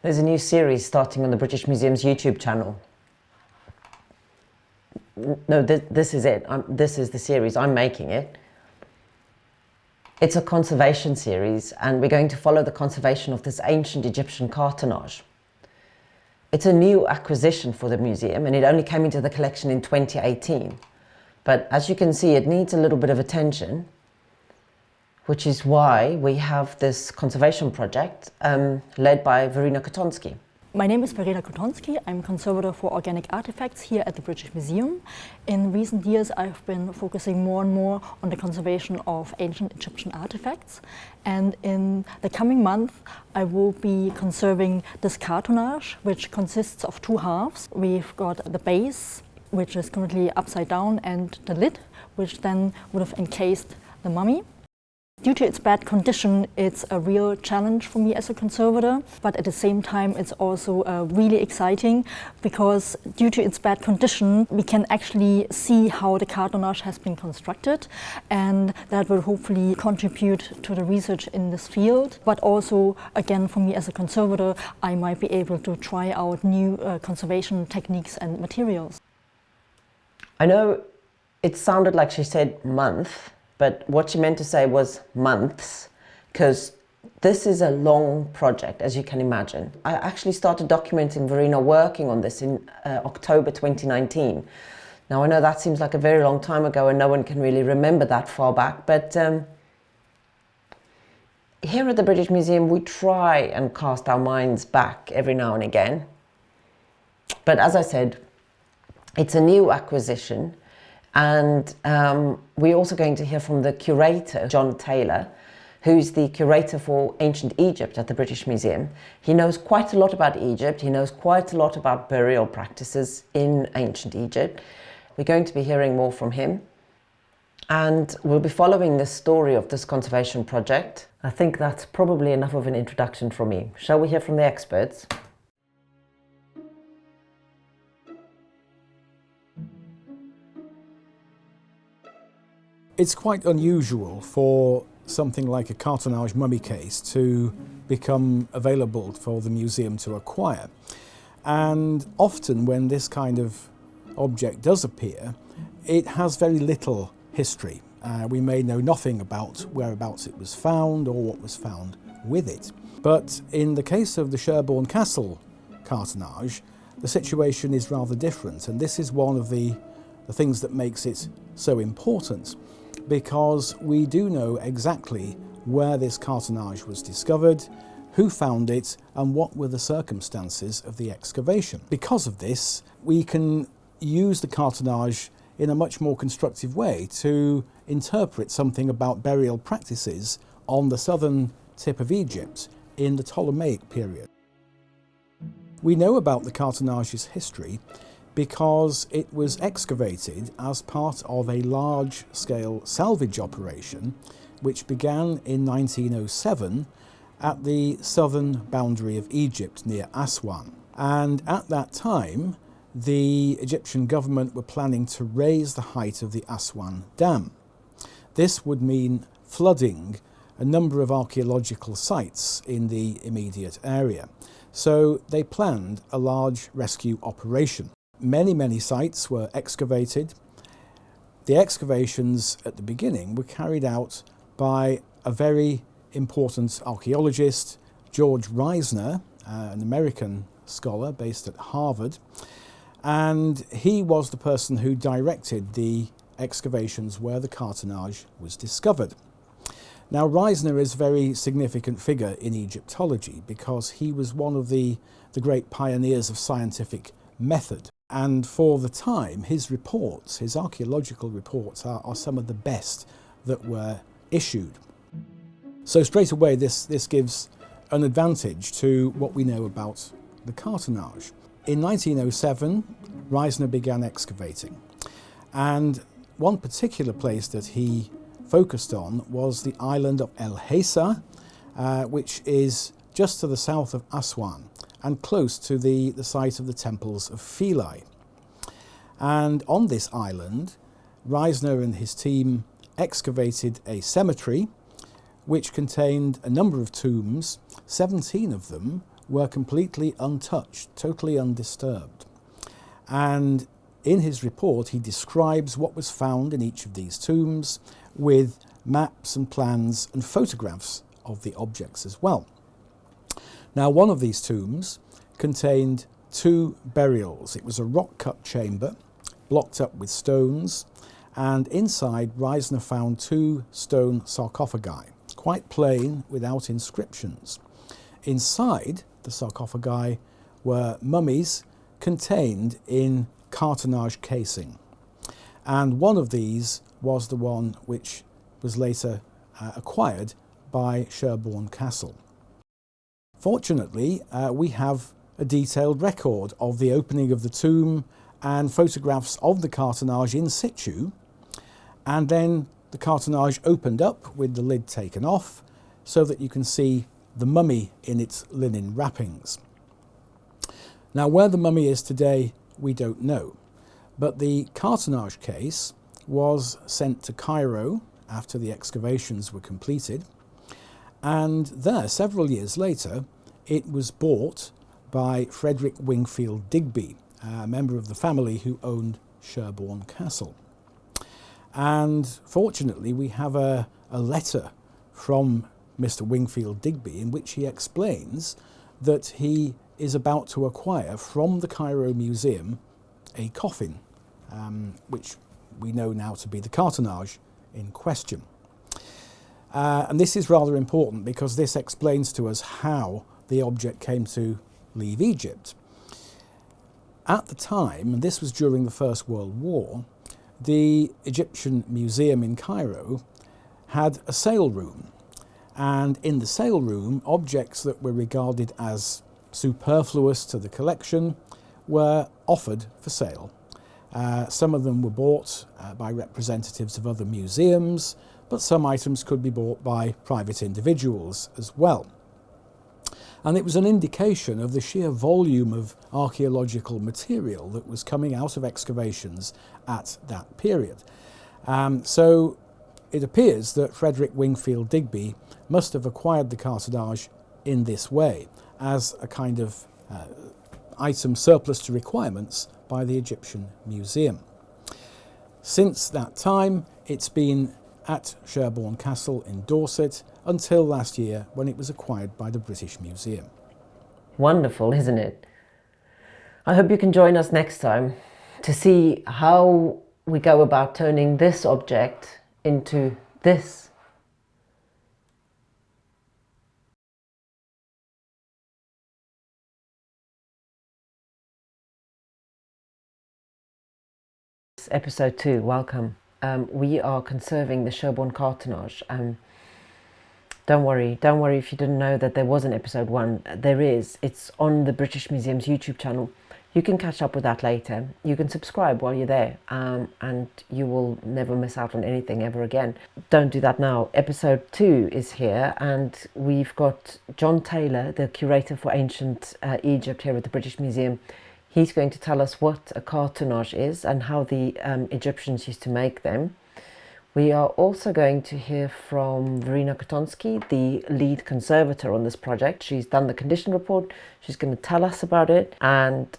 There's a new series starting on the British Museum's YouTube channel. No, this is it. This is the series. I'm making it. It's a conservation series, and we're going to follow the conservation of this ancient Egyptian cartonnage. It's a new acquisition for the museum, and it only came into the collection in 2018. But as you can see, it needs a little bit of attention, which is why we have this conservation project led by Verena Kotonsky. My name is Verena Kotonsky. I'm conservator for organic artifacts here at the British Museum. In recent years, I've been focusing more and more on the conservation of ancient Egyptian artifacts. And in the coming month, I will be conserving this cartonnage, which consists of two halves. We've got the base, which is currently upside down, and the lid, which then would have encased the mummy. Due to its bad condition, it's a real challenge for me as a conservator, but at the same time it's also really exciting because due to its bad condition we can actually see how the cartonnage has been constructed, and that will hopefully contribute to the research in this field. But also, again, for me as a conservator, I might be able to try out new conservation techniques and materials. I know it sounded like she said month, but what she meant to say was months, because this is a long project, as you can imagine. I actually started documenting Verena working on this in October 2019. Now, I know that seems like a very long time ago and no one can really remember that far back, but here at the British Museum we try and cast our minds back every now and again. But as I said, it's a new acquisition. And we're also going to hear from the curator, John Taylor, who's the curator for ancient Egypt at the British Museum. He knows quite a lot about Egypt. He knows quite a lot about burial practices in ancient Egypt. We're going to be hearing more from him. And we'll be following the story of this conservation project. I think that's probably enough of an introduction from me. Shall we hear from the experts? It's quite unusual for something like a cartonnage mummy case to become available for the museum to acquire. And often when this kind of object does appear, it has very little history. We may know nothing about whereabouts it was found or what was found with it. But in the case of the Sherborne Castle cartonnage, the situation is rather different, and this is one of the things that makes it so important, because we do know exactly where this cartonnage was discovered, who found it, and what were the circumstances of the excavation. Because of this, we can use the cartonnage in a much more constructive way to interpret something about burial practices on the southern tip of Egypt in the Ptolemaic period. We know about the cartonnage's history because it was excavated as part of a large-scale salvage operation which began in 1907 at the southern boundary of Egypt near Aswan. And at that time, the Egyptian government were planning to raise the height of the Aswan Dam. This would mean flooding a number of archaeological sites in the immediate area. So they planned a large rescue operation. Many sites were excavated. The excavations at the beginning were carried out by a very important archaeologist, George Reisner, an American scholar based at Harvard, and he was the person who directed the excavations where the cartonnage was discovered. Now, Reisner is a very significant figure in Egyptology because he was one of the great pioneers of scientific method. And for the time, his reports, his archaeological reports, are some of the best that were issued. So straight away, this gives an advantage to what we know about the cartonnage. In 1907, Reisner began excavating. And one particular place that he focused on was the island of El Hesa, which is just to the south of Aswan and close to the site of the temples of Philae. And on this island, Reisner and his team excavated a cemetery which contained a number of tombs. 17 of them were completely untouched, totally undisturbed. And in his report, he describes what was found in each of these tombs with maps and plans and photographs of the objects as well. Now, one of these tombs contained 2 burials. It was a rock-cut chamber, blocked up with stones, and inside Reisner found 2 stone sarcophagi, quite plain, without inscriptions. Inside the sarcophagi were mummies contained in cartonnage casing, and one of these was the one which was later acquired by Sherborne Castle. Fortunately, we have a detailed record of the opening of the tomb and photographs of the cartonnage in situ, and then the cartonnage opened up with the lid taken off so that you can see the mummy in its linen wrappings. Now, where the mummy is today, we don't know, but the cartonnage case was sent to Cairo after the excavations were completed, and there, several years later, it was bought by Frederick Wingfield Digby, a member of the family who owned Sherborne Castle. And fortunately, we have a letter from Mr. Wingfield Digby in which he explains that he is about to acquire from the Cairo Museum a coffin, which we know now to be the cartonnage in question. And this is rather important because this explains to us how the object came to leave Egypt. At the time, and this was during the First World War, the Egyptian Museum in Cairo had a sale room, and in the sale room, objects that were regarded as superfluous to the collection were offered for sale. Some of them were bought by representatives of other museums, but some items could be bought by private individuals as well. And it was an indication of the sheer volume of archaeological material that was coming out of excavations at that period. So it appears that Frederick Wingfield Digby must have acquired the cartonnage in this way, as a kind of item surplus to requirements by the Egyptian Museum. Since that time, it's been at Sherborne Castle in Dorset until last year when it was acquired by the British Museum. Wonderful, isn't it? I hope you can join us next time to see how we go about turning this object into this. Episode 2, welcome. We are conserving the Sherborne Cartonnage. Don't worry if you didn't know that there was an episode 1. There is. It's on the British Museum's YouTube channel. You can catch up with that later. You can subscribe while you're there, and you will never miss out on anything ever again. Don't do that now. Episode 2 is here, and we've got John Taylor, the curator for ancient Egypt here at the British Museum. He's going to tell us what a cartonnage is and how the Egyptians used to make them. We are also going to hear from Verena Kotonsky, the lead conservator on this project. She's done the condition report. She's going to tell us about it and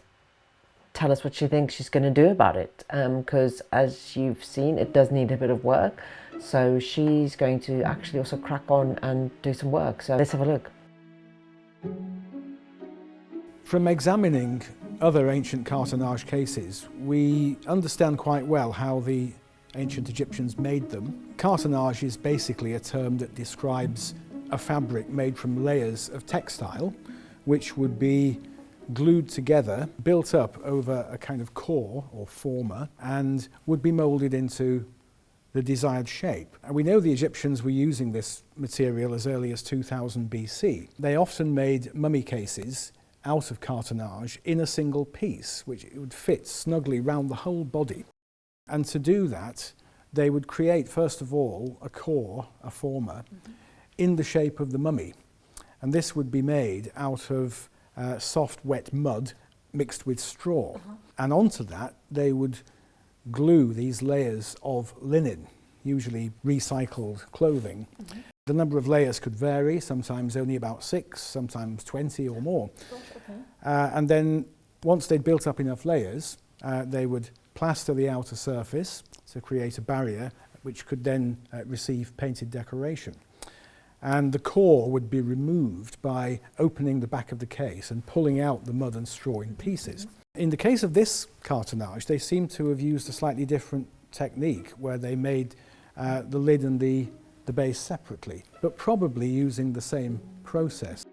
tell us what she thinks she's going to do about it. Because as you've seen, it does need a bit of work. So she's going to actually also crack on and do some work. So let's have a look. From examining other ancient cartonnage cases, we understand quite well how the ancient Egyptians made them. Cartonnage is basically a term that describes a fabric made from layers of textile, which would be glued together, built up over a kind of core or former, and would be moulded into the desired shape. And we know the Egyptians were using this material as early as 2000 BC. They often made mummy cases out of cartonnage in a single piece, which it would fit snugly round the whole body. And to do that, they would create, first of all, a core, a former, in the shape of the mummy. And this would be made out of soft, wet mud mixed with straw. And onto that, they would glue these layers of linen. usually recycled clothing. Mm-hmm. The number of layers could vary, sometimes only about 6, sometimes 20 or more. Gosh, okay. And then once they'd built up enough layers, they would plaster the outer surface to create a barrier which could then receive painted decoration. And the core would be removed by opening the back of the case and pulling out the mud and straw in pieces. Mm-hmm. In the case of this cartonnage, they seem to have used a slightly different technique where they made the lid and the base separately, but probably using the same process.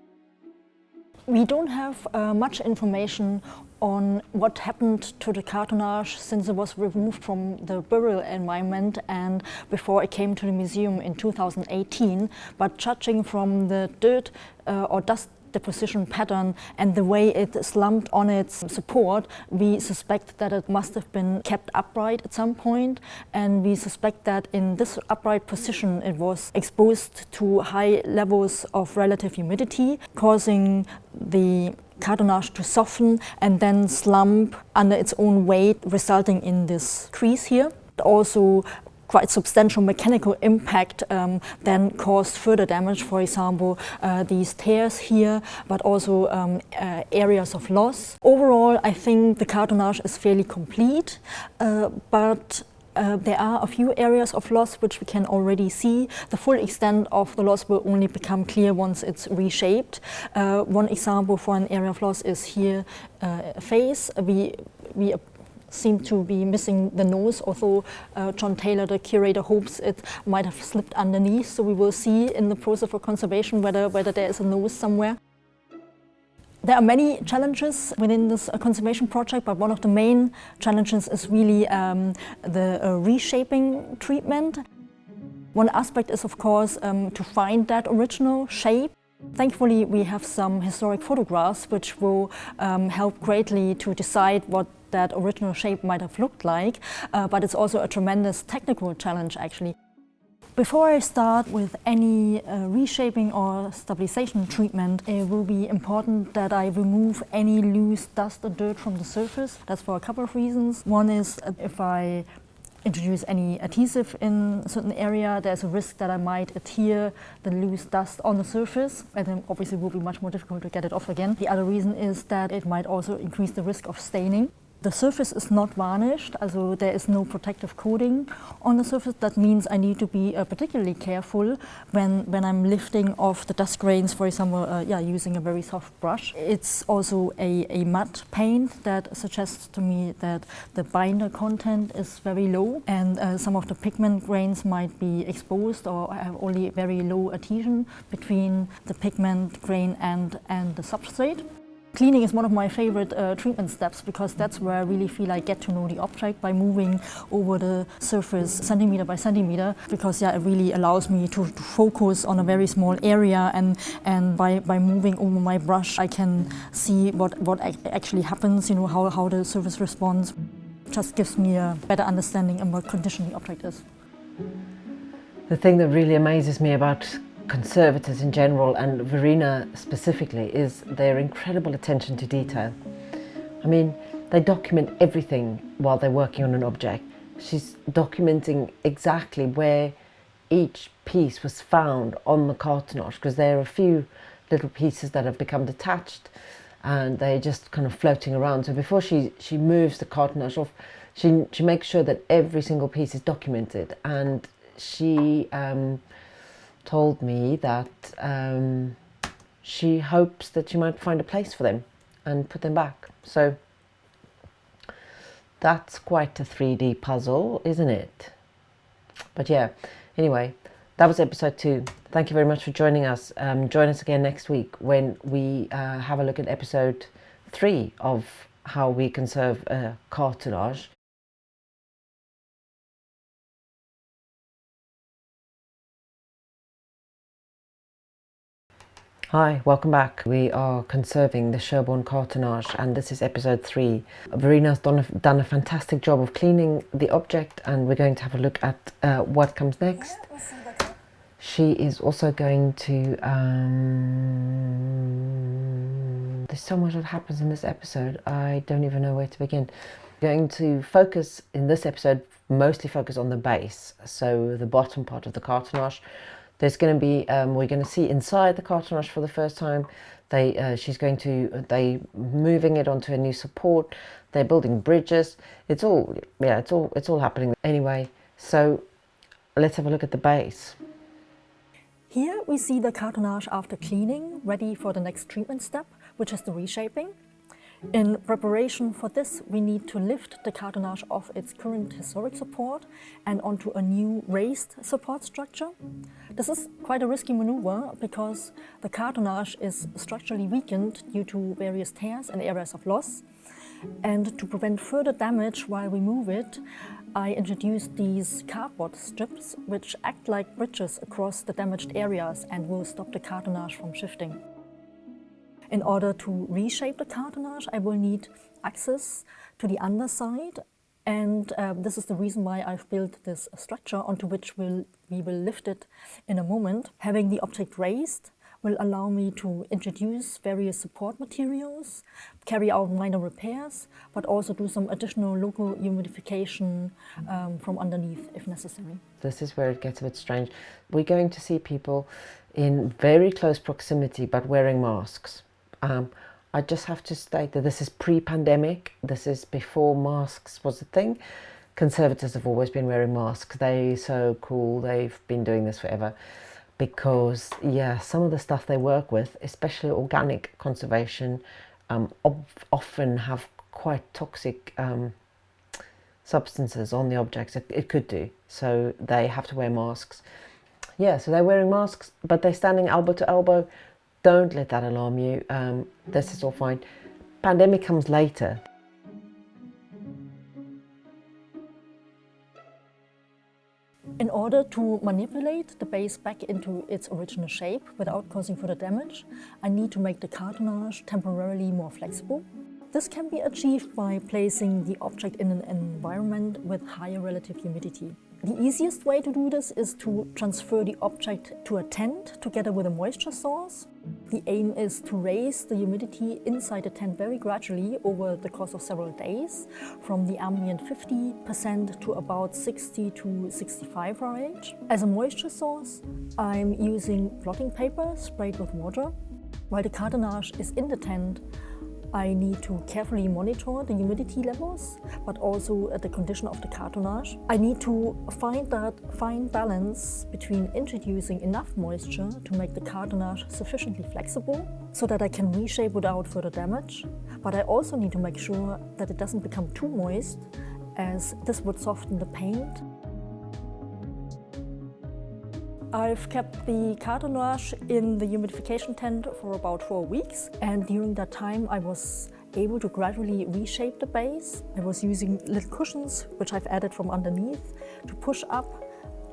We don't have much information on what happened to the cartonnage since it was removed from the burial environment and before it came to the museum in 2018. But judging from the dirt or dust deposition pattern and the way it slumped on its support, we suspect that it must have been kept upright at some point, and we suspect that in this upright position it was exposed to high levels of relative humidity, causing the cartonnage to soften and then slump under its own weight, resulting in this crease here. Also, quite substantial mechanical impact then caused further damage, for example, these tears here, but also areas of loss. Overall, I think the cartonnage is fairly complete, but there are a few areas of loss which we can already see. The full extent of the loss will only become clear once it's reshaped. One example for an area of loss is here, a face. We seem to be missing the nose, although John Taylor, the curator, hopes it might have slipped underneath. So we will see in the process of conservation whether there is a nose somewhere. There are many challenges within this conservation project, but one of the main challenges is really the reshaping treatment. One aspect is, of course, to find that original shape. Thankfully, we have some historic photographs which will help greatly to decide what that original shape might have looked like, but it's also a tremendous technical challenge, actually. Before I start with any reshaping or stabilization treatment, it will be important that I remove any loose dust or dirt from the surface. That's for a couple of reasons. One is if I introduce any adhesive in a certain area, there's a risk that I might adhere the loose dust on the surface, and then obviously it will be much more difficult to get it off again. The other reason is that it might also increase the risk of staining. The surface is not varnished, so there is no protective coating on the surface. That means I need to be particularly careful when I'm lifting off the dust grains, for example, using a very soft brush. It's also a matte paint that suggests to me that the binder content is very low, and some of the pigment grains might be exposed or have only very low adhesion between the pigment grain and the substrate. Cleaning is one of my favorite treatment steps because that's where I really feel I get to know the object by moving over the surface centimeter by centimeter, because it really allows me to focus on a very small area, and by moving over my brush I can see what actually happens, how the surface responds. It just gives me a better understanding of what condition the object is. The thing that really amazes me about conservators in general, and Verena specifically, is their incredible attention to detail. I mean, they document everything while they're working on an object. She's documenting exactly where each piece was found on the cartonnage, because there are a few little pieces that have become detached and they're just kind of floating around. So before she moves the cartonnage off, she makes sure that every single piece is documented, and she told me that she hopes that she might find a place for them and put them back. So that's quite a 3D puzzle, isn't it? But yeah, anyway, that was episode 2. Thank you very much for joining us. Join us again next week when we have a look at episode 3 of how we conserve a cartonnage. Hi, welcome back. We are conserving the Sherborne Cartonnage, and this is episode 3. Verena's done a fantastic job of cleaning the object, and we're going to have a look at what comes next. She is also going to... there's so much that happens in this episode, I don't even know where to begin. going to focus, in this episode, mostly focus on the base, so the bottom part of the cartonnage. There's going to be, we're going to see inside the cartonnage for the first time. They moving it onto a new support. They're building bridges. It's all happening anyway. So let's have a look at the base. Here we see the cartonnage after cleaning, ready for the next treatment step, which is the reshaping. In preparation for this, we need to lift the cartonnage off its current historic support and onto a new raised support structure. This is quite a risky maneuver because the cartonnage is structurally weakened due to various tears and areas of loss. And to prevent further damage while we move it, I introduced these cardboard strips which act like bridges across the damaged areas and will stop the cartonnage from shifting. In order to reshape the cartonnage, I will need access to the underside, and this is the reason why I've built this structure onto which we will lift it in a moment. Having the object raised will allow me to introduce various support materials, carry out minor repairs, but also do some additional local humidification from underneath if necessary. This is where it gets a bit strange. We're going to see people in very close proximity but wearing masks. I just have to state that this is pre-pandemic. This is before masks was a thing. Conservators have always been wearing masks. They're so cool. They've been doing this forever. Because, yeah, some of the stuff they work with, especially organic conservation, often have quite toxic substances on the objects. It could do. So they have to wear masks. Yeah, so they're wearing masks, but they're standing elbow to elbow. Don't let that alarm you. This is all fine. Pandemic comes later. In order to manipulate the base back into its original shape without causing further damage, I need to make the cartonnage temporarily more flexible. This can be achieved by placing the object in an environment with higher relative humidity. The easiest way to do this is to transfer the object to a tent together with a moisture source. The aim is to raise the humidity inside the tent very gradually over the course of several days, from the ambient 50% to about 60 to 65 RH. As a moisture source, I'm using blotting paper sprayed with water. While the cartonnage is in the tent, I need to carefully monitor the humidity levels, but also the condition of the cartonnage. I need to find that fine balance between introducing enough moisture to make the cartonnage sufficiently flexible so that I can reshape without further damage. But I also need to make sure that it doesn't become too moist, as this would soften the paint. I've kept the cartonnage in the humidification tent for about 4 weeks, and during that time I was able to gradually reshape the base. I was using little cushions, which I've added from underneath, to push up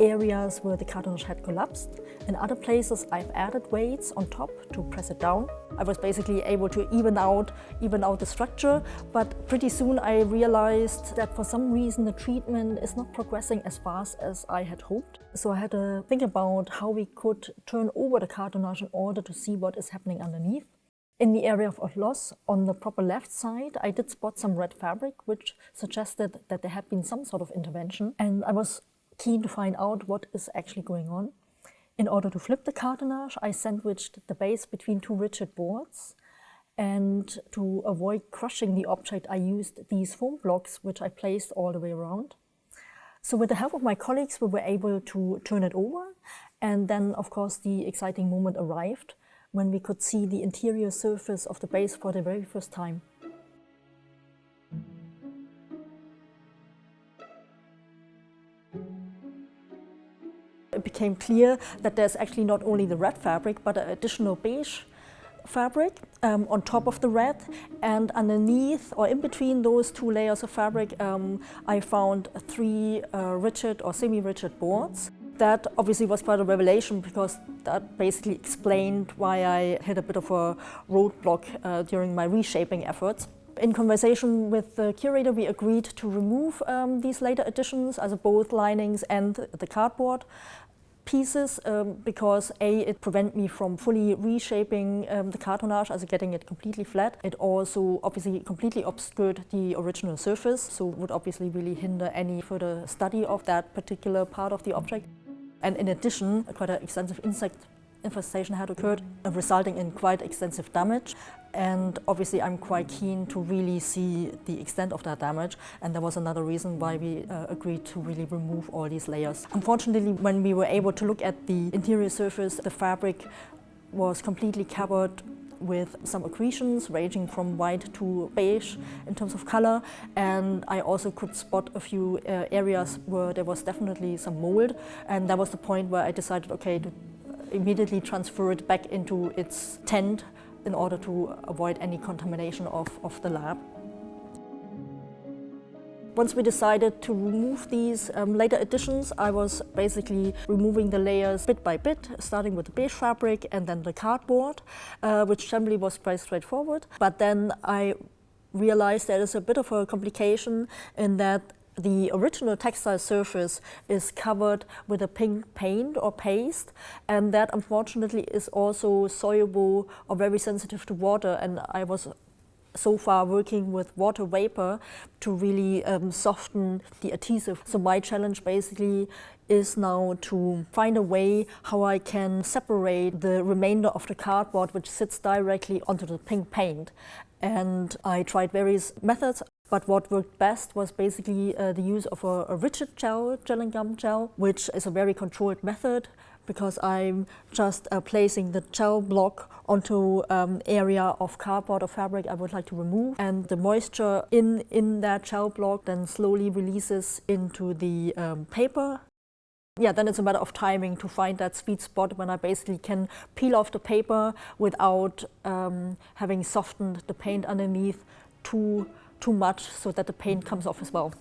areas where the cartonnage had collapsed. In other places I've added weights on top to press it down. I was basically able to even out the structure, but pretty soon I realized that for some reason the treatment is not progressing as fast as I had hoped. So I had to think about how we could turn over the cartonnage in order to see what is happening underneath. In the area of loss, on the proper left side, I did spot some red fabric, which suggested that there had been some sort of intervention, and I was keen to find out what is actually going on. In order to flip the cartonnage, I sandwiched the base between two rigid boards, and to avoid crushing the object, I used these foam blocks, which I placed all the way around. So with the help of my colleagues, we were able to turn it over, and then, of course, the exciting moment arrived when we could see the interior surface of the base for the very first time. It became clear that there's actually not only the red fabric, but an additional beige fabric on top of the red, and underneath or in between those two layers of fabric I found 3 rigid or semi-rigid boards. That obviously was quite a revelation, because that basically explained why I hit a bit of a roadblock during my reshaping efforts. In conversation with the curator, we agreed to remove these later additions, as both linings and the cardboard. pieces because it prevent me from fully reshaping the cartonnage, also getting it completely flat. It also obviously completely obscured the original surface, so would obviously really hinder any further study of that particular part of the object. And in addition, quite an extensive insect infestation had occurred, resulting in quite extensive damage. And obviously I'm quite keen to really see the extent of that damage, and that was another reason why we agreed to really remove all these layers. Unfortunately, when we were able to look at the interior surface, the fabric was completely covered with some accretions ranging from white to beige in terms of color, and I also could spot a few areas where there was definitely some mold, and that was the point where I decided, okay, to immediately transfer it back into its tent in order to avoid any contamination of the lab. Once we decided to remove these later additions, I was basically removing the layers bit by bit, starting with the beige fabric and then the cardboard, which generally was quite straightforward. But then I realized there is a bit of a complication in that the original textile surface is covered with a pink paint or paste, and that unfortunately is also soluble or very sensitive to water, and I was so far working with water vapor to really soften the adhesive. So my challenge basically is now to find a way how I can separate the remainder of the cardboard which sits directly onto the pink paint. And I tried various methods, but what worked best was basically the use of a rigid gel and gum gel, which is a very controlled method because I'm just placing the gel block onto area of cardboard or fabric I would like to remove, and the moisture in that gel block then slowly releases into the paper. Yeah, then it's a matter of timing to find that sweet spot when I basically can peel off the paper without having softened the paint underneath too much so that the paint comes off as well.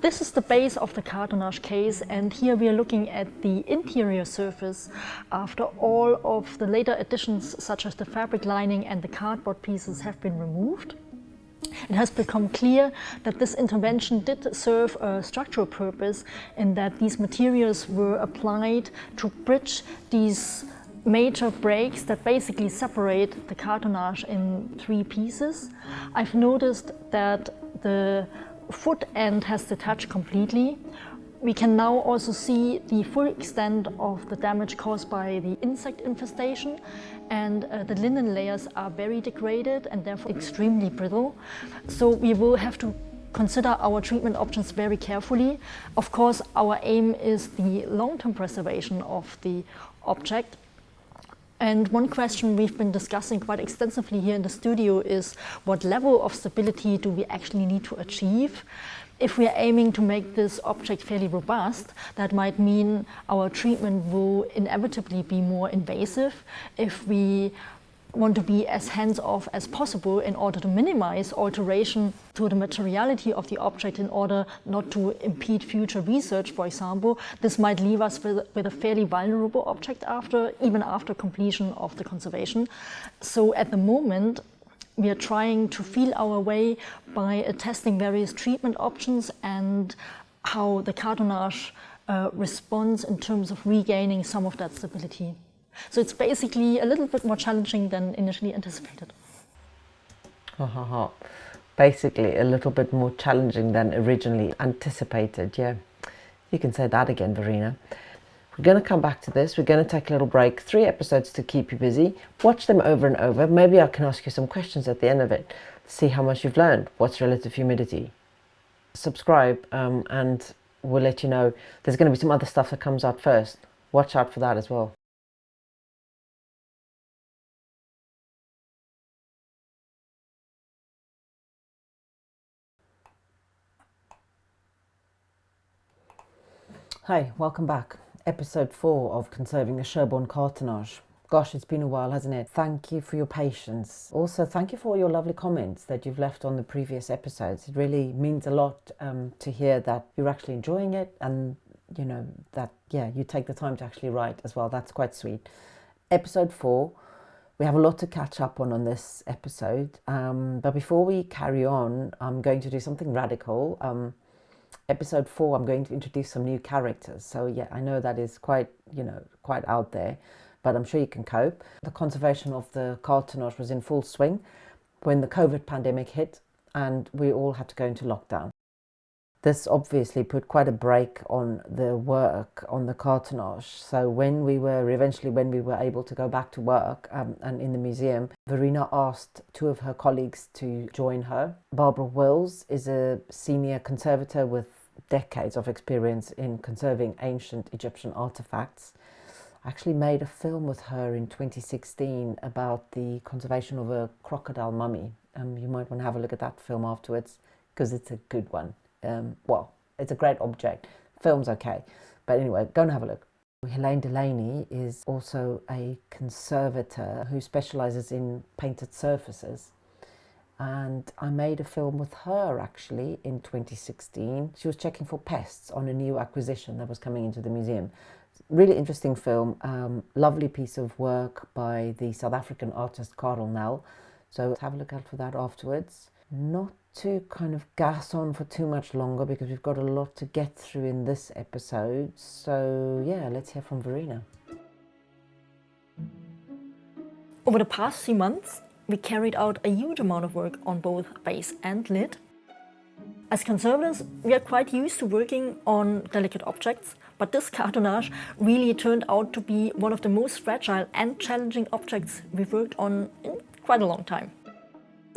This is the base of the cartonnage case, and here we are looking at the interior surface after all of the later additions such as the fabric lining and the cardboard pieces have been removed. It has become clear that this intervention did serve a structural purpose in that these materials were applied to bridge these major breaks that basically separate the cartonnage in 3 pieces. I've noticed that the foot end has detached completely. We can now also see the full extent of the damage caused by the insect infestation, and the linen layers are very degraded and therefore extremely brittle. So we will have to consider our treatment options very carefully. Of course, our aim is the long-term preservation of the object. And one question we've been discussing quite extensively here in the studio is what level of stability do we actually need to achieve? If we are aiming to make this object fairly robust, that might mean our treatment will inevitably be more invasive. If we want to be as hands-off as possible in order to minimize alteration to the materiality of the object in order not to impede future research, for example, this might leave us with a fairly vulnerable object even after completion of the conservation. So at the moment, we are trying to feel our way by testing various treatment options and how the cartonnage responds in terms of regaining some of that stability. So it's basically a little bit more challenging than initially anticipated. Basically a little bit more challenging than originally anticipated, yeah. You can say that again, Verena. We're going to come back to this. We're going to take a little break, 3 episodes to keep you busy. Watch them over and over. Maybe I can ask you some questions at the end of it. See how much you've learned. What's relative humidity? Subscribe and we'll let you know. There's going to be some other stuff that comes out first. Watch out for that as well. Hi, welcome back. Episode 4 of Conserving the Sherborne Cartonnage. Gosh, it's been a while, hasn't it? Thank you for your patience. Also, thank you for all your lovely comments that you've left on the previous episodes. It really means a lot to hear that you're actually enjoying it, and you know that, yeah, you take the time to actually write as well. That's quite sweet. Episode 4. We have a lot to catch up on this episode. But before we carry on, I'm going to do something radical. Episode 4, I'm going to introduce some new characters. So yeah, I know that is quite, quite out there, but I'm sure you can cope. The conservation of the cartonnage was in full swing when the COVID pandemic hit and we all had to go into lockdown. This obviously put quite a break on the work on the cartonnage. So when we were able to go back to work and in the museum, Verena asked 2 of her colleagues to join her. Barbara Wells is a senior conservator with decades of experience in conserving ancient Egyptian artifacts. I actually made a film with her in 2016 about the conservation of a crocodile mummy. You might want to have a look at that film afterwards because it's a good one. Well, it's a great object. Film's okay. But anyway, go and have a look. Helene Delaney is also a conservator who specialises in painted surfaces. And I made a film with her actually in 2016. She was checking for pests on a new acquisition that was coming into the museum. Really interesting film, lovely piece of work by the South African artist Karel Nel. So have a look out for that afterwards. Not to kind of gas on for too much longer because we've got a lot to get through in this episode. So yeah, let's hear from Verena. Over the past few months, we carried out a huge amount of work on both base and lid. As conservators, we are quite used to working on delicate objects, but this cartonnage really turned out to be one of the most fragile and challenging objects we've worked on in quite a long time.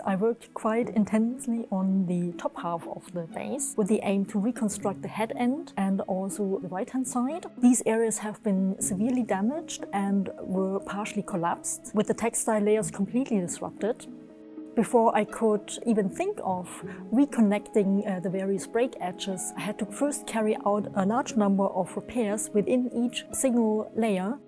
I worked quite intensely on the top half of the base with the aim to reconstruct the head end and also the right hand side. These areas have been severely damaged and were partially collapsed, with the textile layers completely disrupted. Before I could even think of reconnecting the various break edges, I had to first carry out a large number of repairs within each single layer.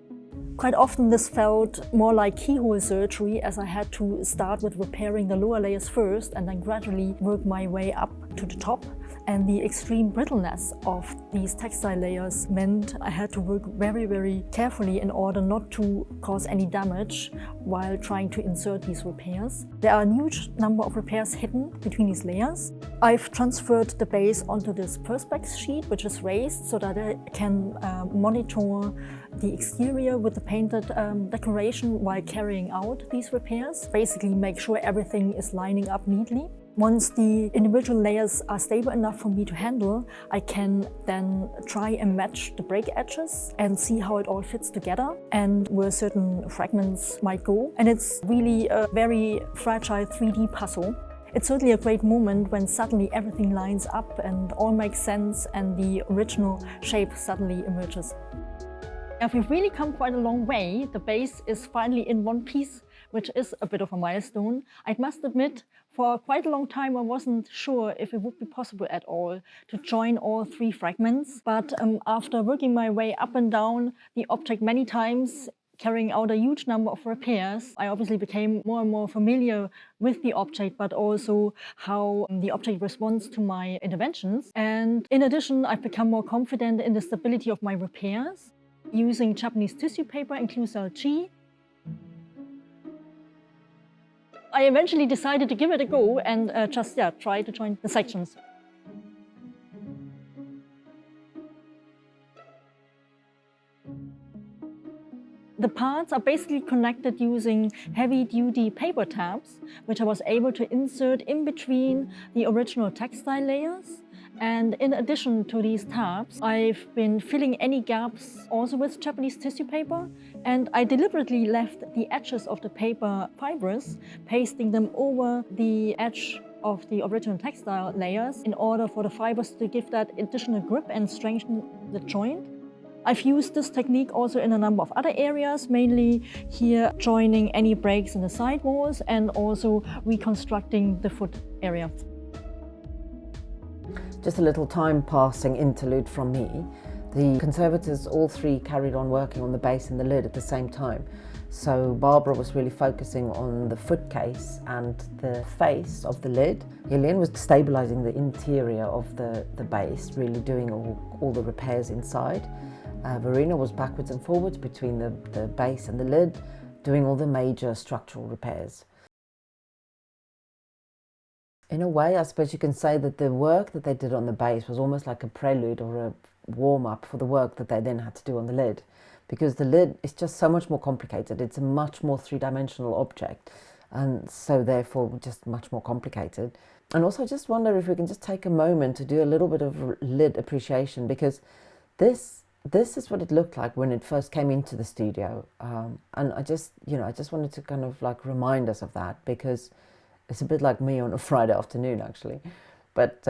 Quite often this felt more like keyhole surgery, as I had to start with repairing the lower layers first and then gradually work my way up to the top. And the extreme brittleness of these textile layers meant I had to work very carefully in order not to cause any damage while trying to insert these repairs. There are a huge number of repairs hidden between these layers. I've transferred the base onto this perspex sheet, which is raised so that I can monitor the exterior with the painted decoration while carrying out these repairs. Basically make sure everything is lining up neatly. Once the individual layers are stable enough for me to handle, I can then try and match the break edges and see how it all fits together and where certain fragments might go. And it's really a very fragile 3D puzzle. It's certainly a great moment when suddenly everything lines up and all makes sense and the original shape suddenly emerges. Now, we've really come quite a long way. The base is finally in one piece, which is a bit of a milestone. I must admit, for quite a long time I wasn't sure if it would be possible at all to join all 3 fragments. But after working my way up and down the object many times, carrying out a huge number of repairs, I obviously became more and more familiar with the object, but also how the object responds to my interventions. And in addition, I've become more confident in the stability of my repairs, using Japanese tissue paper and Clusel G. I eventually decided to give it a go and try to join the sections. The parts are basically connected using heavy-duty paper tabs, which I was able to insert in between the original textile layers. And in addition to these tabs, I've been filling any gaps also with Japanese tissue paper, and I deliberately left the edges of the paper fibrous, pasting them over the edge of the original textile layers in order for the fibers to give that additional grip and strengthen the joint. I've used this technique also in a number of other areas, mainly here joining any breaks in the side walls and also reconstructing the foot area. Just a little time-passing interlude from me. The conservators, all 3, carried on working on the base and the lid at the same time. So Barbara was really focusing on the foot case and the face of the lid. Helene was stabilising the interior of the base, really doing all the repairs inside. Verena was backwards and forwards between the base and the lid, doing all the major structural repairs. In a way, I suppose you can say that the work that they did on the base was almost like a prelude or a warm-up for the work that they then had to do on the lid, because the lid is just so much more complicated. It's a much more three-dimensional object, and so therefore just much more complicated. And also I just wonder if we can just take a moment to do a little bit of lid appreciation, because this is what it looked like when it first came into the studio, and I just wanted to kind of like remind us of that, because it's a bit like me on a Friday afternoon, actually. But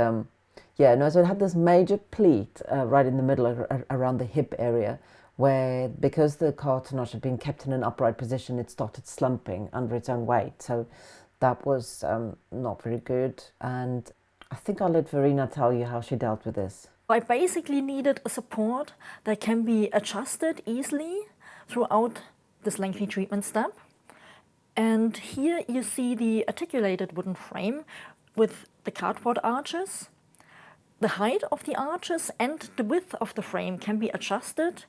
yeah, no, so it had this major pleat right in the middle, around the hip area, where because the cartonnage had been kept in an upright position, it started slumping under its own weight. So that was not very good. And I think I'll let Verena tell you how she dealt with this. I basically needed a support that can be adjusted easily throughout this lengthy treatment step. And here you see the articulated wooden frame with the cardboard arches. The height of the arches and the width of the frame can be adjusted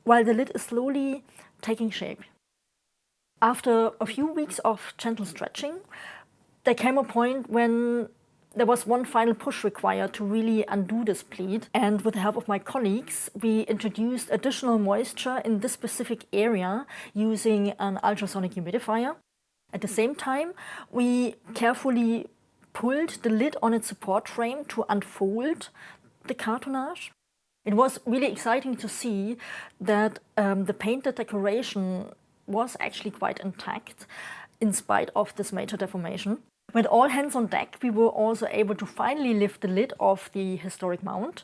while the lid is slowly taking shape. After a few weeks of gentle stretching, there came a point when there was one final push required to really undo this pleat, and with the help of my colleagues, we introduced additional moisture in this specific area using an ultrasonic humidifier. At the same time, we carefully pulled the lid on its support frame to unfold the cartonnage. It was really exciting to see that the painted decoration was actually quite intact in spite of this major deformation. With all hands on deck, we were also able to finally lift the lid off the historic mount,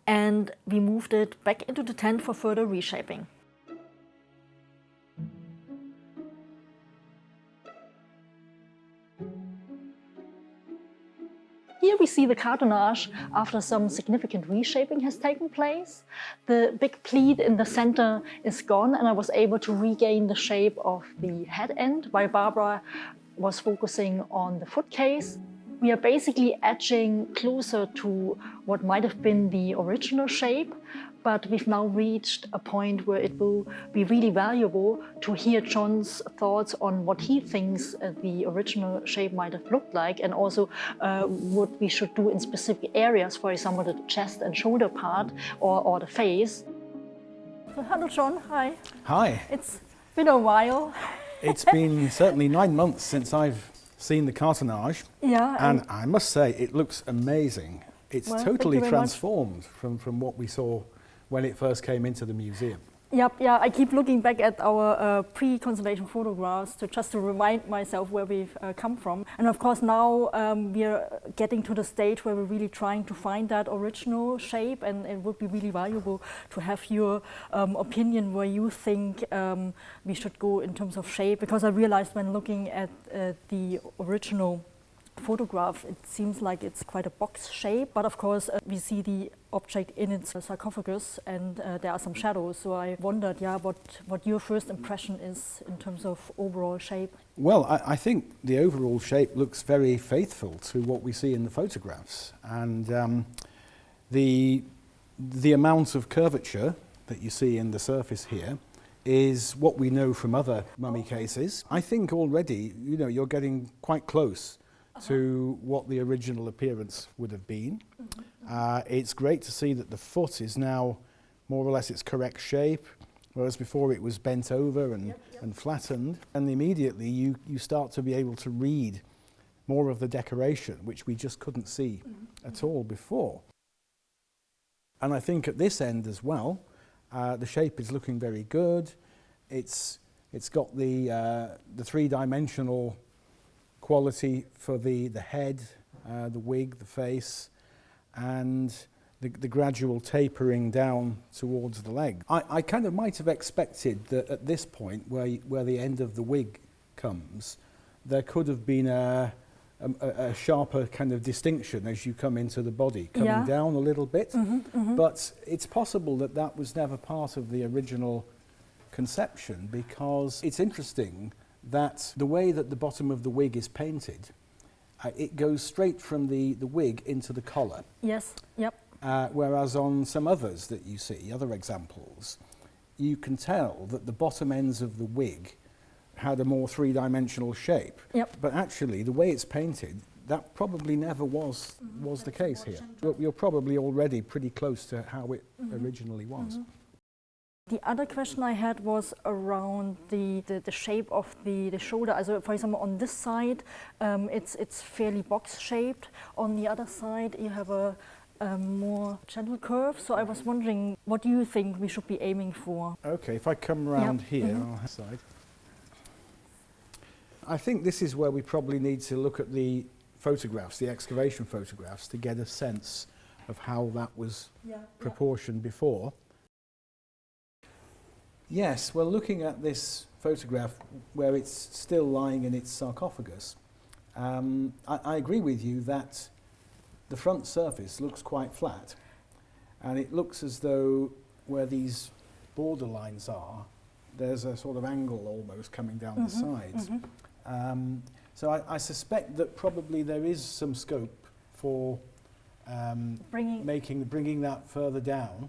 and we moved it back into the tent for further reshaping. Here we see the cartonnage after some significant reshaping has taken place. The big pleat in the center is gone, and I was able to regain the shape of the head end, while Barbara was focusing on the foot case. We are basically edging closer to what might have been the original shape, but we've now reached a point where it will be really valuable to hear John's thoughts on what he thinks the original shape might have looked like, and also what we should do in specific areas, for example, the chest and shoulder part or the face. Hello, John. Hi. Hi. It's been a while. It's been certainly 9 months since I've seen the cartonnage. Yeah. And I must say, it looks amazing. It's well, totally transformed from what we saw when it first came into the museum. Yep, yeah, I keep looking back at our pre-conservation photographs just to remind myself where we've come from. And of course now we are getting to the stage where we're really trying to find that original shape, and it would be really valuable to have your opinion where you think we should go in terms of shape, because I realized when looking at the original photograph, it seems like it's quite a box shape, but of course we see the object in its sarcophagus, and there are some shadows, so I wondered, yeah, what your first impression is in terms of overall shape. Well, I think the overall shape looks very faithful to what we see in the photographs, and the amount of curvature that you see in the surface here is what we know from other mummy cases. I think already, you know, you're getting quite close to what the original appearance would have been. It's great to see that the foot is now more or less its correct shape, whereas before it was bent over and flattened. And immediately you start to be able to read more of the decoration, which we just couldn't see at all before. And I think at this end as well, the shape is looking very good. It's got the three-dimensional quality for the head, the wig, the face, and the gradual tapering down towards the leg. I kind of might have expected that at this point, where the end of the wig comes, there could have been a sharper kind of distinction as you come into the body, coming down a little bit. But it's possible that that was never part of the original conception, because it's interesting that the way that the bottom of the wig is painted, it goes straight from the wig into the collar. Yes, yep. Whereas on some others that you see, other examples, you can tell that the bottom ends of the wig had a more three-dimensional shape. Yep. But actually, the way it's painted, that probably never was the case here. You're probably already pretty close to how it originally was. The other question I had was around the shape of the shoulder. So, for example, on this side, it's fairly box-shaped. On the other side, you have a more gentle curve. So I was wondering, what do you think we should be aiming for? Okay, if I come around here, on that side, I think this is where we probably need to look at the photographs, the excavation photographs, to get a sense of how that was proportioned before. Yes, well, looking at this photograph where it's still lying in its sarcophagus, I agree with you that the front surface looks quite flat, and it looks as though where these border lines are, there's a sort of angle almost coming down the sides. So I suspect that probably there is some scope for bringing that further down.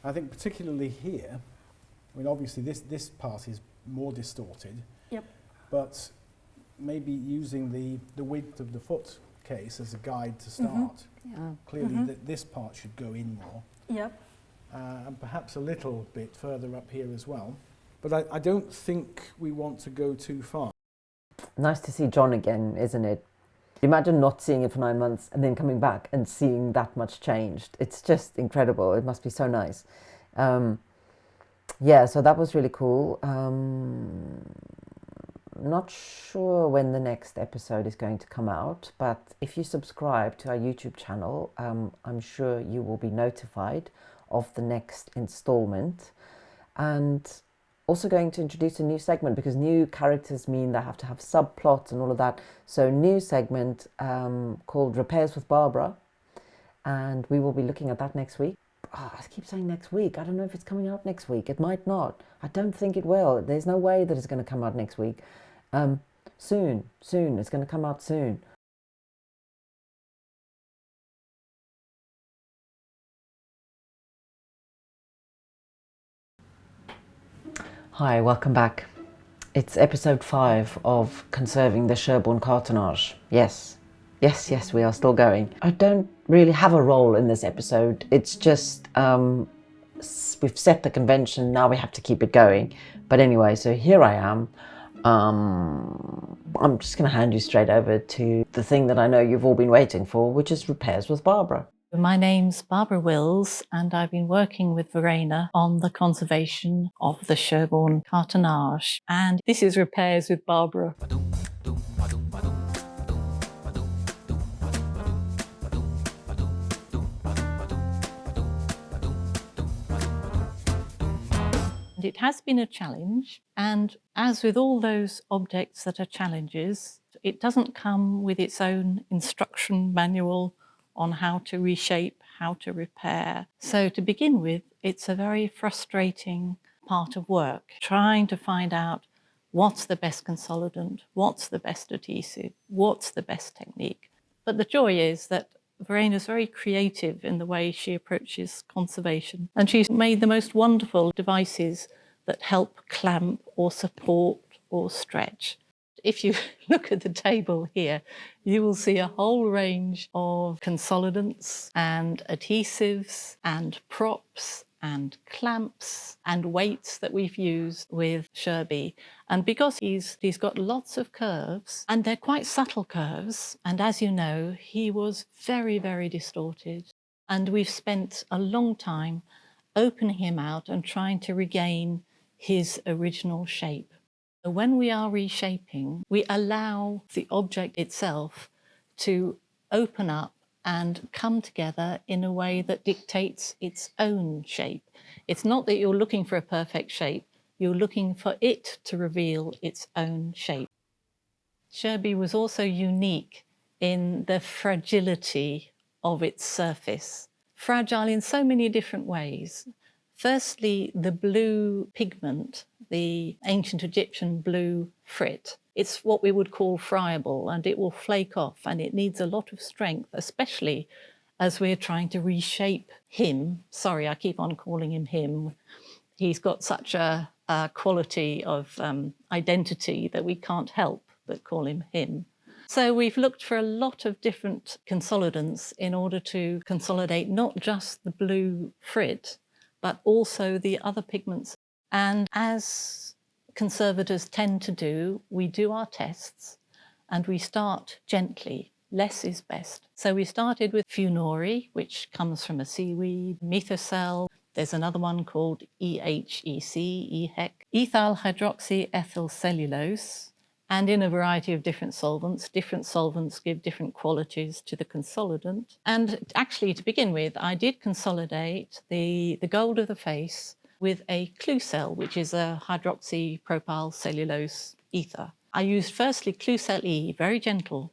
I think particularly here, I mean, obviously this part is more distorted, but maybe using the width of the foot case as a guide to start. Clearly this part should go in more. And perhaps a little bit further up here as well. But I don't think we want to go too far. Nice to see John again, isn't it? Imagine not seeing it for 9 months and then coming back and seeing that much changed. It's just incredible. It must be so nice. Yeah, so that was really cool. Not sure when the next episode is going to come out, but if you subscribe to our YouTube channel, I'm sure you will be notified of the next installment. And also going to introduce a new segment, because new characters mean they have to have subplots and all of that. So new segment called Repairs with Barbara, and we will be looking at that next week. Oh, I keep saying next week. I don't know if it's coming out next week. It might not. I don't think it will. There's no way that it's going to come out next week. Soon. It's going to come out soon. Hi, welcome back. It's episode 5 of Conserving the Sherborne Cartonnage. Yes, we are still going. I don't really have a role in this episode. It's just, we've set the convention, now we have to keep it going. But anyway, so here I am. I'm just going to hand you straight over to the thing that I know you've all been waiting for, which is Repairs with Barbara. My name's Barbara Wills, and I've been working with Verena on the conservation of the Sherborne Cartonnage. And this is Repairs with Barbara. It has been a challenge, and as with all those objects that are challenges, it doesn't come with its own instruction manual on how to reshape, how to repair. So to begin with, it's a very frustrating part of work, trying to find out what's the best consolidant, what's the best adhesive, what's the best technique. But the joy is that Verena's very creative in the way she approaches conservation, and she's made the most wonderful devices that help clamp or support or stretch. If you look at the table here, you will see a whole range of consolidants and adhesives and props and clamps and weights that we've used with Sherby. And because he's got lots of curves, and they're quite subtle curves, and as you know, he was very, very distorted. And we've spent a long time opening him out and trying to regain his original shape. When we are reshaping, we allow the object itself to open up and come together in a way that dictates its own shape. It's not that you're looking for a perfect shape, you're looking for it to reveal its own shape. Sherby was also unique in the fragility of its surface. Fragile in so many different ways. Firstly, the blue pigment, the ancient Egyptian blue frit, it's what we would call friable, and it will flake off, and it needs a lot of strength, especially as we're trying to reshape him. Sorry, I keep on calling him him. He's got such a quality of identity that we can't help but call him him. So we've looked for a lot of different consolidants in order to consolidate not just the blue frit, but also the other pigments. And as conservators tend to do, we do our tests and we start gently. Less is best. So we started with Funori, which comes from a seaweed, Methocel. There's another one called EHEC, ethyl hydroxyethyl cellulose. And in a variety of different solvents give different qualities to the consolidant. And actually, to begin with, I did consolidate the gold of the face with a Clucel, which is a hydroxypropyl cellulose ether. I used firstly Clucel E, very gentle.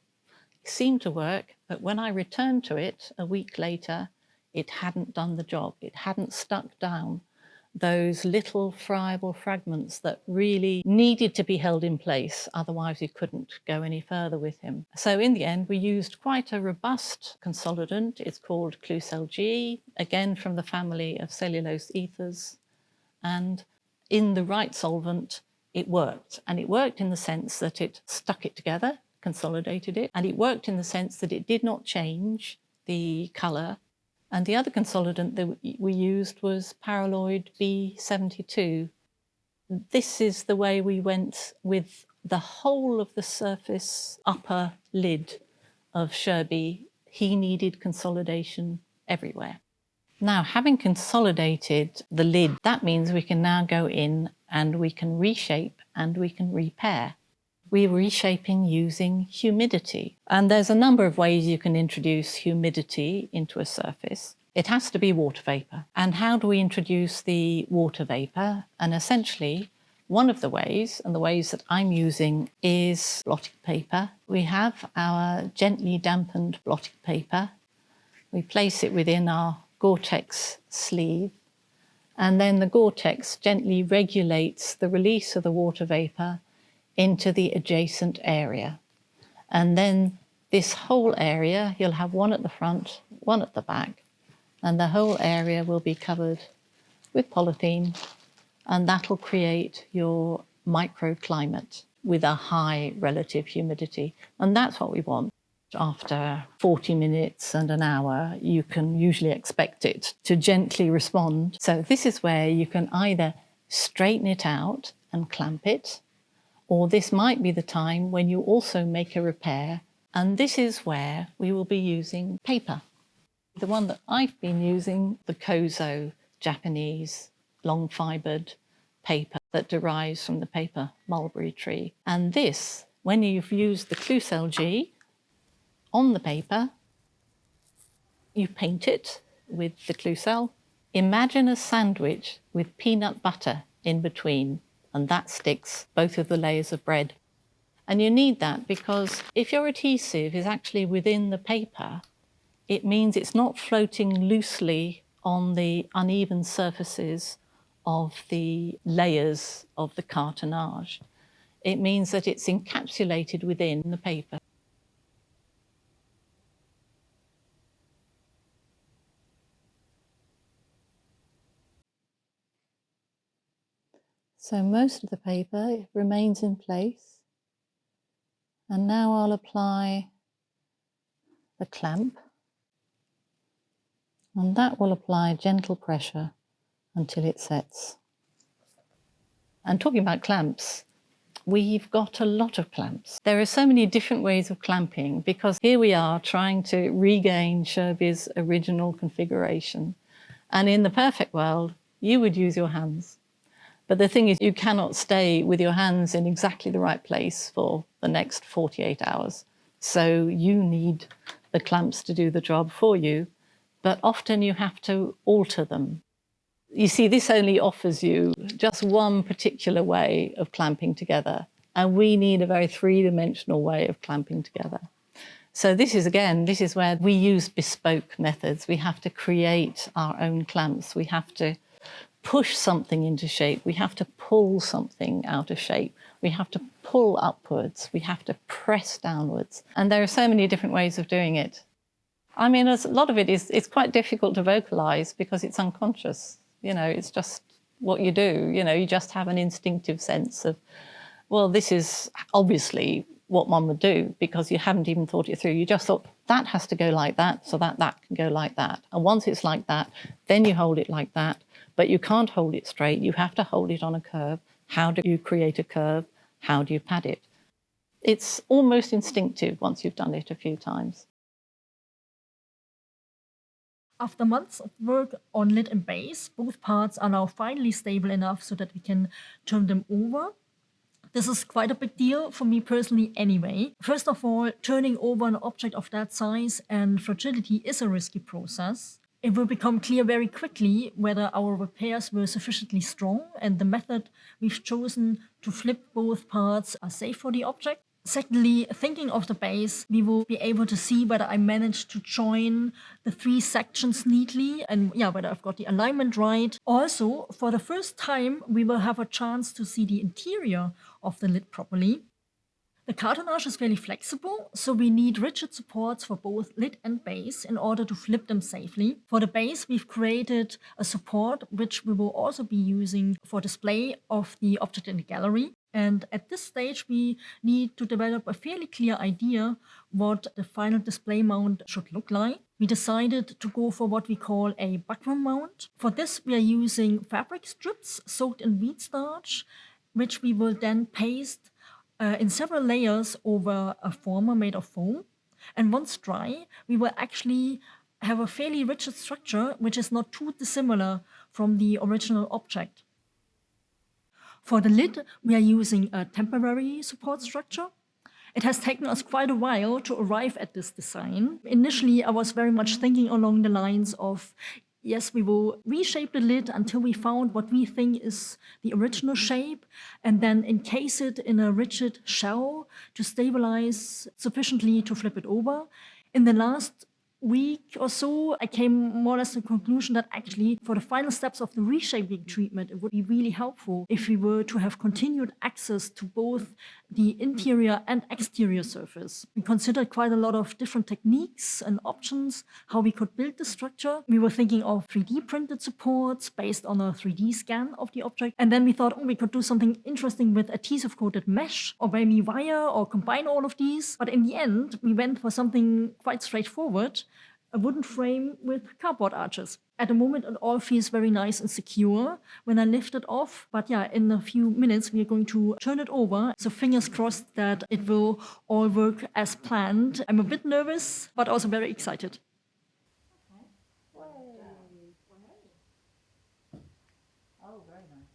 It seemed to work, but when I returned to it a week later, it hadn't done the job. It hadn't stuck down those little friable fragments that really needed to be held in place, otherwise we couldn't go any further with him. So in the end, we used quite a robust consolidant. It's called Clucel G, again from the family of cellulose ethers. And in the right solvent, it worked. And it worked in the sense that it stuck it together, consolidated it, and it worked in the sense that it did not change the colour. And the other consolidant that we used was Paraloid B72. This is the way we went with the whole of the surface upper lid of Sherby. He needed consolidation everywhere. Now, having consolidated the lid, that means we can now go in and we can reshape and we can repair. We're reshaping using humidity. And there's a number of ways you can introduce humidity into a surface. It has to be water vapour. And how do we introduce the water vapour? And essentially, one of the ways, and the ways that I'm using, is blotting paper. We have our gently dampened blotting paper. We place it within our Gore-Tex sleeve. And then the Gore-Tex gently regulates the release of the water vapour into the adjacent area. And then this whole area, you'll have one at the front, one at the back, and the whole area will be covered with polythene, and that'll create your microclimate with a high relative humidity. And that's what we want. After 40 minutes and an hour, you can usually expect it to gently respond. So this is where you can either straighten it out and clamp it, or this might be the time when you also make a repair, and this is where we will be using paper. The one that I've been using, the Kozo Japanese long fibred paper that derives from the paper mulberry tree. And this, when you've used the Clucel G on the paper, you paint it with the Clucel. Imagine a sandwich with peanut butter in between, and that sticks both of the layers of bread. And you need that because if your adhesive is actually within the paper, it means it's not floating loosely on the uneven surfaces of the layers of the cartonnage. It means that it's encapsulated within the paper. So most of the paper remains in place. And now I'll apply the clamp, and that will apply gentle pressure until it sets. And talking about clamps, we've got a lot of clamps. There are so many different ways of clamping because here we are trying to regain Sherby's original configuration. And in the perfect world, you would use your hands. But the thing is, you cannot stay with your hands in exactly the right place for the next 48 hours. So you need the clamps to do the job for you, but often you have to alter them. You see, this only offers you just one particular way of clamping together, and we need a very three-dimensional way of clamping together. So this is where we use bespoke methods. We have to create our own clamps. We have to push something into shape. We have to pull something out of shape. We have to pull upwards. We have to press downwards. And there are so many different ways of doing it. I mean, a lot of it it's quite difficult to vocalize because it's unconscious. You know, it's just what you do. You know, you just have an instinctive sense of, well, this is obviously what one would do because you haven't even thought it through. You just thought, that has to go like that, so that can go like that. And once it's like that, then you hold it like that. But you can't hold it straight. You have to hold it on a curve. How do you create a curve? How do you pad it? It's almost instinctive once you've done it a few times. After months of work on lid and base, both parts are now finally stable enough so that we can turn them over. This is quite a big deal for me personally anyway. First of all, turning over an object of that size and fragility is a risky process. It will become clear very quickly whether our repairs were sufficiently strong and the method we've chosen to flip both parts are safe for the object. Secondly, thinking of the base, we will be able to see whether I managed to join the 3 sections neatly and whether I've got the alignment right. Also, for the first time, we will have a chance to see the interior of the lid properly. The cartonnage is fairly flexible, so we need rigid supports for both lid and base in order to flip them safely. For the base, we've created a support which we will also be using for display of the object in the gallery. And at this stage, we need to develop a fairly clear idea what the final display mount should look like. We decided to go for what we call a buckram mount. For this, we are using fabric strips soaked in wheat starch, which we will then paste in several layers over a former made of foam. And once dry, we will actually have a fairly rigid structure, which is not too dissimilar from the original object. For the lid, we are using a temporary support structure. It has taken us quite a while to arrive at this design. Initially, I was very much thinking along the lines of, yes, we will reshape the lid until we found what we think is the original shape, and then encase it in a rigid shell to stabilize sufficiently to flip it over. In the last week or so, I came more or less to the conclusion that actually for the final steps of the reshaping treatment, it would be really helpful if we were to have continued access to both the interior and exterior surface. We considered quite a lot of different techniques and options, how we could build the structure. We were thinking of 3D printed supports based on a 3D scan of the object. And then we thought, we could do something interesting with adhesive coated mesh or maybe wire or combine all of these. But in the end, we went for something quite straightforward, a wooden frame with cardboard arches. At the moment, it all feels very nice and secure when I lift it off. But in a few minutes, we are going to turn it over. So fingers crossed that it will all work as planned. I'm a bit nervous, but also very excited. Oh, very nice.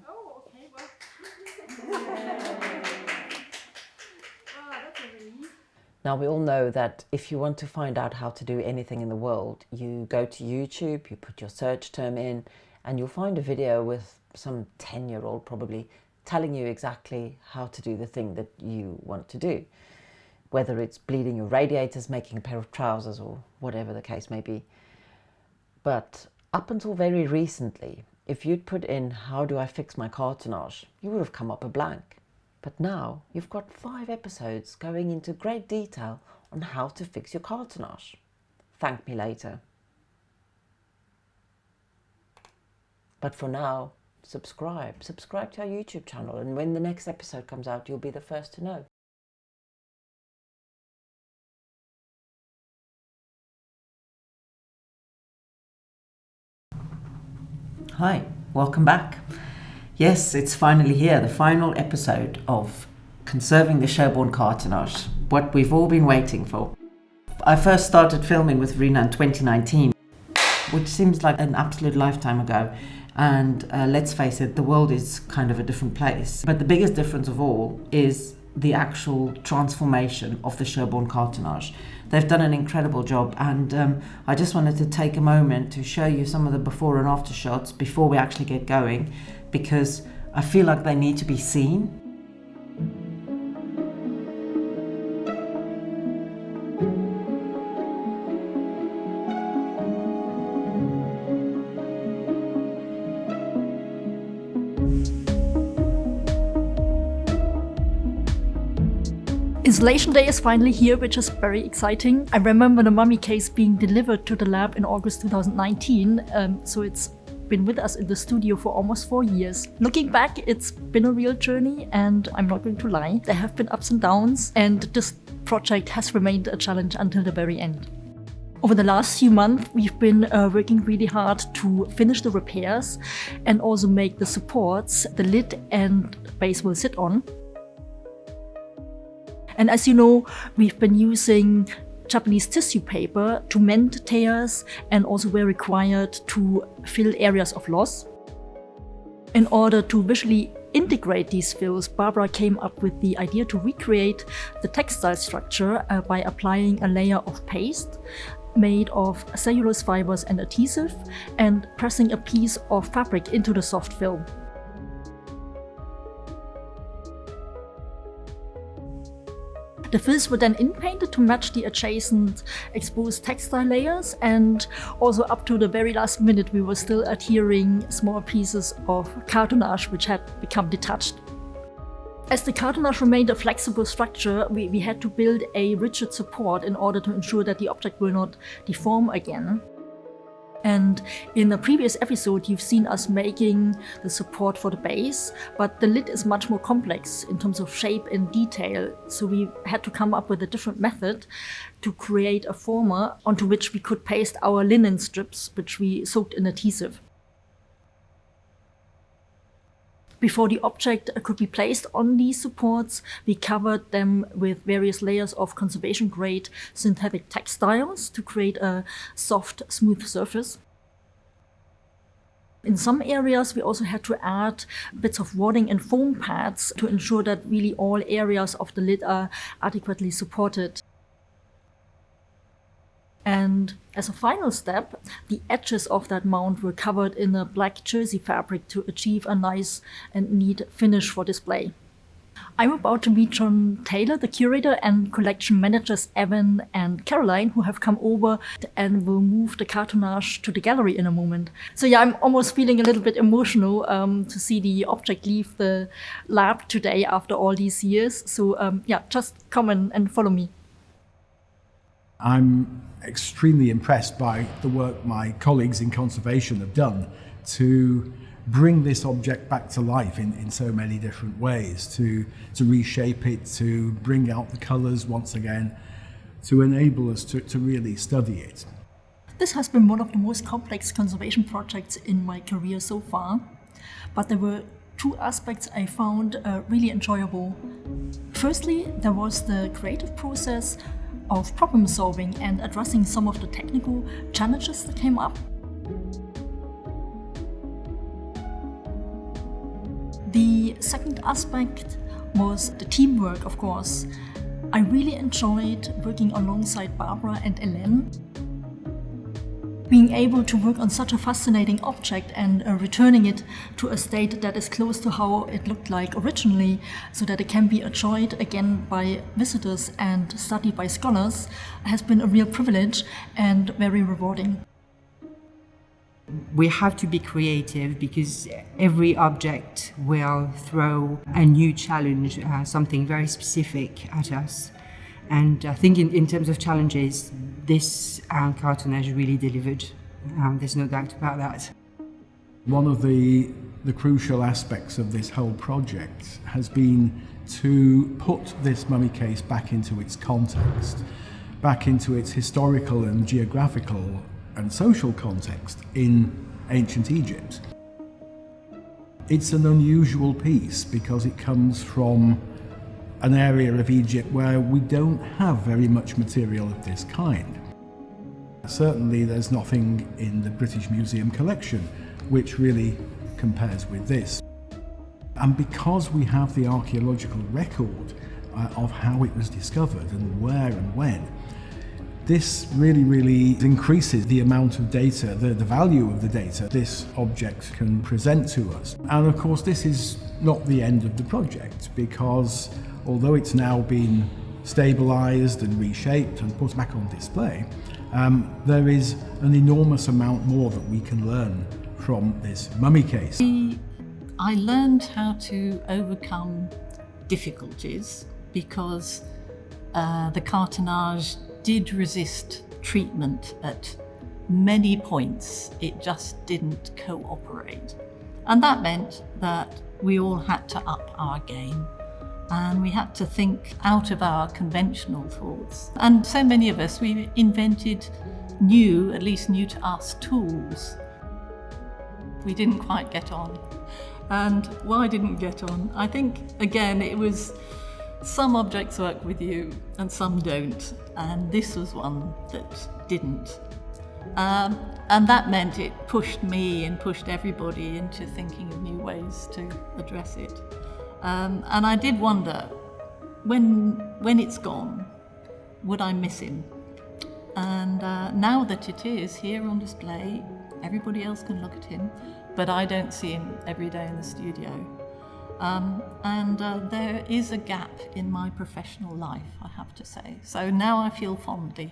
Oh, okay. Well. That's a relief. Now, we all know that if you want to find out how to do anything in the world, you go to YouTube, you put your search term in, and you'll find a video with some 10-year-old probably telling you exactly how to do the thing that you want to do. Whether it's bleeding your radiators, making a pair of trousers, or whatever the case may be. But up until very recently, if you'd put in, how do I fix my cartonnage, you would have come up a blank. But now you've got 5 episodes going into great detail on how to fix your cartonnage. Thank me later. But for now, subscribe to our YouTube channel, and when the next episode comes out, you'll be the first to know. Hi, welcome back. Yes, it's finally here, the final episode of Conserving the Sherborne Cartonnage, what we've all been waiting for. I first started filming with Rena in 2019, which seems like an absolute lifetime ago. And let's face it, the world is kind of a different place. But the biggest difference of all is the actual transformation of the Sherborne Cartonnage. They've done an incredible job, and I just wanted to take a moment to show you some of the before and after shots before we actually get going, because I feel like they need to be seen. Installation day is finally here, which is very exciting. I remember the mummy case being delivered to the lab in August 2019, so it's been with us in the studio for almost 4 years. Looking back, it's been a real journey, and I'm not going to lie, there have been ups and downs, and this project has remained a challenge until the very end. Over the last few months, we've been working really hard to finish the repairs and also make the supports the lid and base will sit on. And as you know, we've been using Japanese tissue paper to mend tears and also were required to fill areas of loss. In order to visually integrate these fills, Barbara came up with the idea to recreate the textile structure by applying a layer of paste made of cellulose fibers and adhesive and pressing a piece of fabric into the soft fill. The fills were then inpainted to match the adjacent exposed textile layers, and also up to the very last minute we were still adhering small pieces of cartonnage which had become detached. As the cartonnage remained a flexible structure, we had to build a rigid support in order to ensure that the object will not deform again. And in a previous episode, you've seen us making the support for the base, but the lid is much more complex in terms of shape and detail. So we had to come up with a different method to create a former onto which we could paste our linen strips, which we soaked in adhesive. Before the object could be placed on these supports, we covered them with various layers of conservation-grade synthetic textiles to create a soft, smooth surface. In some areas, we also had to add bits of wadding and foam pads to ensure that really all areas of the lid are adequately supported. And as a final step, the edges of that mount were covered in a black jersey fabric to achieve a nice and neat finish for display. I'm about to meet John Taylor, the curator, and collection managers Evan and Caroline, who have come over and will move the cartonnage to the gallery in a moment. So yeah, I'm almost feeling a little bit emotional to see the object leave the lab today after all these years. So yeah, just come and follow me. I'm extremely impressed by the work my colleagues in conservation have done to bring this object back to life in so many different ways, to reshape it, to bring out the colours once again, to enable us to really study it. This has been one of the most complex conservation projects in my career so far, but there were two aspects I found really enjoyable. Firstly, there was the creative process of problem solving and addressing some of the technical challenges that came up. The second aspect was the teamwork, of course. I really enjoyed working alongside Barbara and Ellen. Being able to work on such a fascinating object and returning it to a state that is close to how it looked like originally, so that it can be enjoyed again by visitors and studied by scholars, has been a real privilege and very rewarding. We have to be creative because every object will throw a new challenge, something very specific at us. And I think in terms of challenges, this cartonnage really delivered. There's no doubt about that. One of the crucial aspects of this whole project has been to put this mummy case back into its context, back into its historical and geographical and social context in ancient Egypt. It's an unusual piece because it comes from an area of Egypt where we don't have very much material of this kind. Certainly there's nothing in the British Museum collection which really compares with this. And because we have the archaeological record of how it was discovered and where and when, this really increases the amount of data, the value of the data this object can present to us. And of course this is not the end of the project, because although it's now been stabilised and reshaped and put back on display, there is an enormous amount more that we can learn from this mummy case. I learned how to overcome difficulties because the cartonnage did resist treatment at many points it just didn't cooperate. And that meant that we all had to up our game and we had to think out of our conventional thoughts. And so many of us, we invented new, at least new to us, tools. We didn't quite get on. And why didn't we get on? I think, again, it was some objects work with you and some don't. And this was one that didn't. And that meant it pushed me and pushed everybody into thinking of new ways to address it. And I did wonder, when it's gone, would I miss him? And now that it is here on display, everybody else can look at him, but I don't see him every day in the studio. And there is a gap in my professional life, I have to say. So now I feel fondly.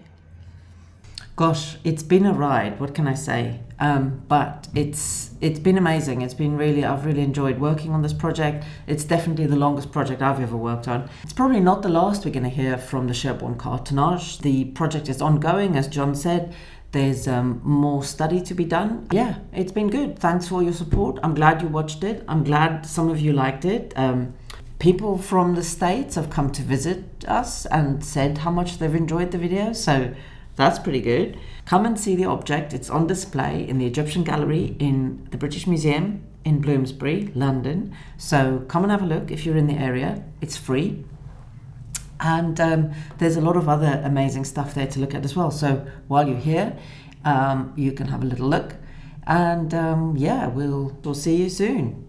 Gosh, it's been a ride, what can I say? But it's been amazing. It's been I've really enjoyed working on this project. It's definitely the longest project I've ever worked on. It's probably not the last we're going to hear from the Sherborne Cartonnage. The project is ongoing, as John said. There's more study to be done. Yeah, it's been good. Thanks for your support. I'm glad you watched it. I'm glad some of you liked it. People from the States have come to visit us and said how much they've enjoyed the video. So that's pretty good. Come and see the object. It's on display in the Egyptian Gallery in the British Museum in Bloomsbury, London. So come and have a look if you're in the area. It's free. And there's a lot of other amazing stuff there to look at as well. So while you're here, you can have a little look. And yeah, we'll see you soon.